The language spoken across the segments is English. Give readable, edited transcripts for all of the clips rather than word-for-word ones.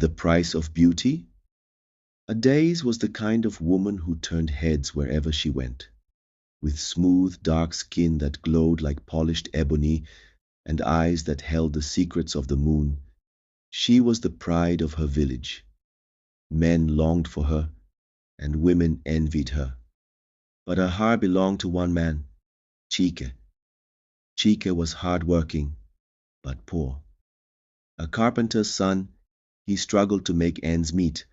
The price of beauty? Adaise was the kind of woman who turned heads wherever she went. With smooth, dark skin that glowed like polished ebony and eyes that held the secrets of the moon, she was the pride of her village. Men longed for her, and women envied her. But her heart belonged to one man, Chike. Chike was hard-working, but poor. A carpenter's son, he struggled to make ends meet,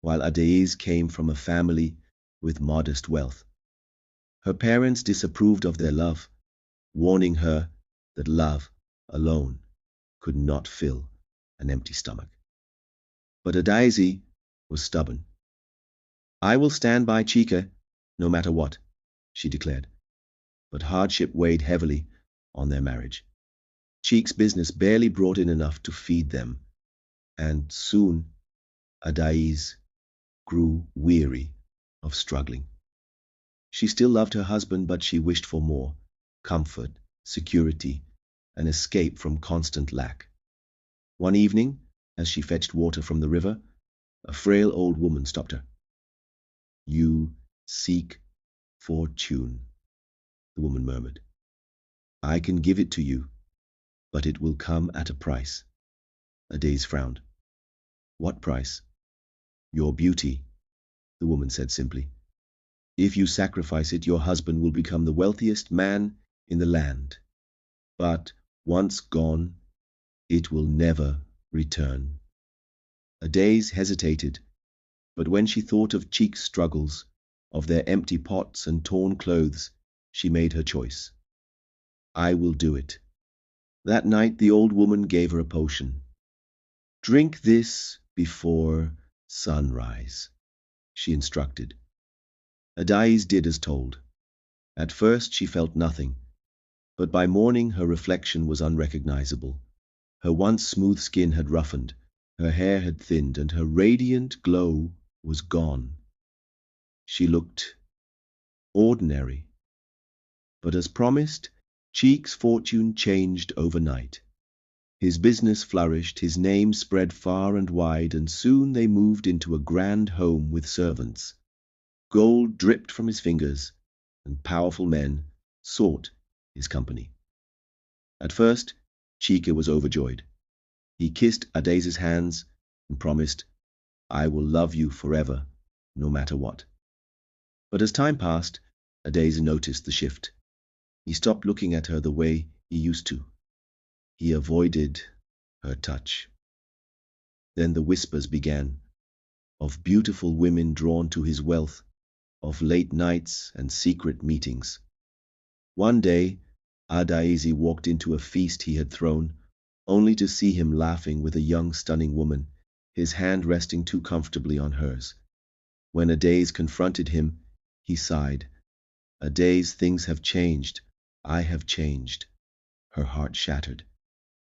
while Adaise came from a family with modest wealth. Her parents disapproved of their love, warning her that love alone could not fill an empty stomach. But Adaise was stubborn. "I will stand by Chike, no matter what," she declared. But hardship weighed heavily on their marriage. Chike's business barely brought in enough to feed them, and soon Adaise grew weary of struggling. She still loved her husband, but she wished for more: comfort, security, an escape from constant lack. One evening, as she fetched water from the river, a frail old woman stopped her. "You seek fortune," the woman murmured. "I can give it to you, but it will come at a price." Adaise frowned. "What price?" "Your beauty," the woman said simply. "If you sacrifice it, your husband will become the wealthiest man in the land. But once gone, it will never return." Adaise hesitated, but when she thought of Chike's struggles, of their empty pots and torn clothes, she made her choice. "I will do it." That night the old woman gave her a potion. "Drink this before sunrise," she instructed. Adaise did as told. At first she felt nothing, but by morning her reflection was unrecognizable. Her once smooth skin had roughened, her hair had thinned, and her radiant glow was gone. She looked ordinary. But as promised, Chike's fortune changed overnight. His business flourished, his name spread far and wide, and soon they moved into a grand home with servants. Gold dripped from his fingers, and powerful men sought his company. At first, Chike was overjoyed. He kissed Adaise's hands and promised, "I will love you forever, no matter what." But as time passed, Adaise noticed the shift. He stopped looking at her the way he used to. He avoided her touch. Then the whispers began, of beautiful women drawn to his wealth, of late nights and secret meetings. One day, Adaise walked into a feast he had thrown, only to see him laughing with a young, stunning woman, his hand resting too comfortably on hers. When Adaise confronted him, he sighed. "Adaise, things have changed. I have changed." Her heart shattered.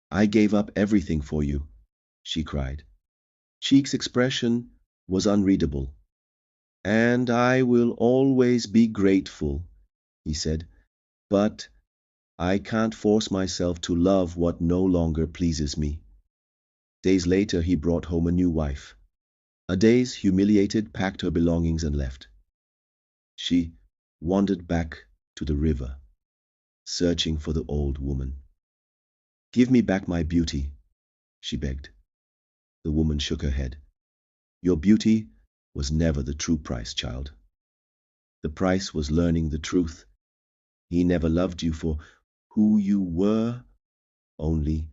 "I gave up everything for you," she cried. Chike's expression was unreadable. "And I will always be grateful," he said, "but I can't force myself to love what no longer pleases me." Days later, he brought home a new wife. Adaise, humiliated, packed her belongings and left. She wandered back to the river, searching for the old woman. "Give me back my beauty," she begged. The woman shook her head. "Your beauty was never the true price, child. The price was learning the truth. He never loved you for who you were, only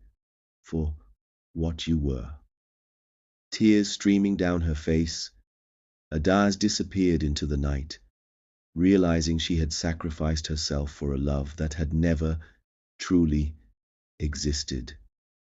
for what you were." Tears streaming down her face, Adaise disappeared into the night, realizing she had sacrificed herself for a love that had never truly existed.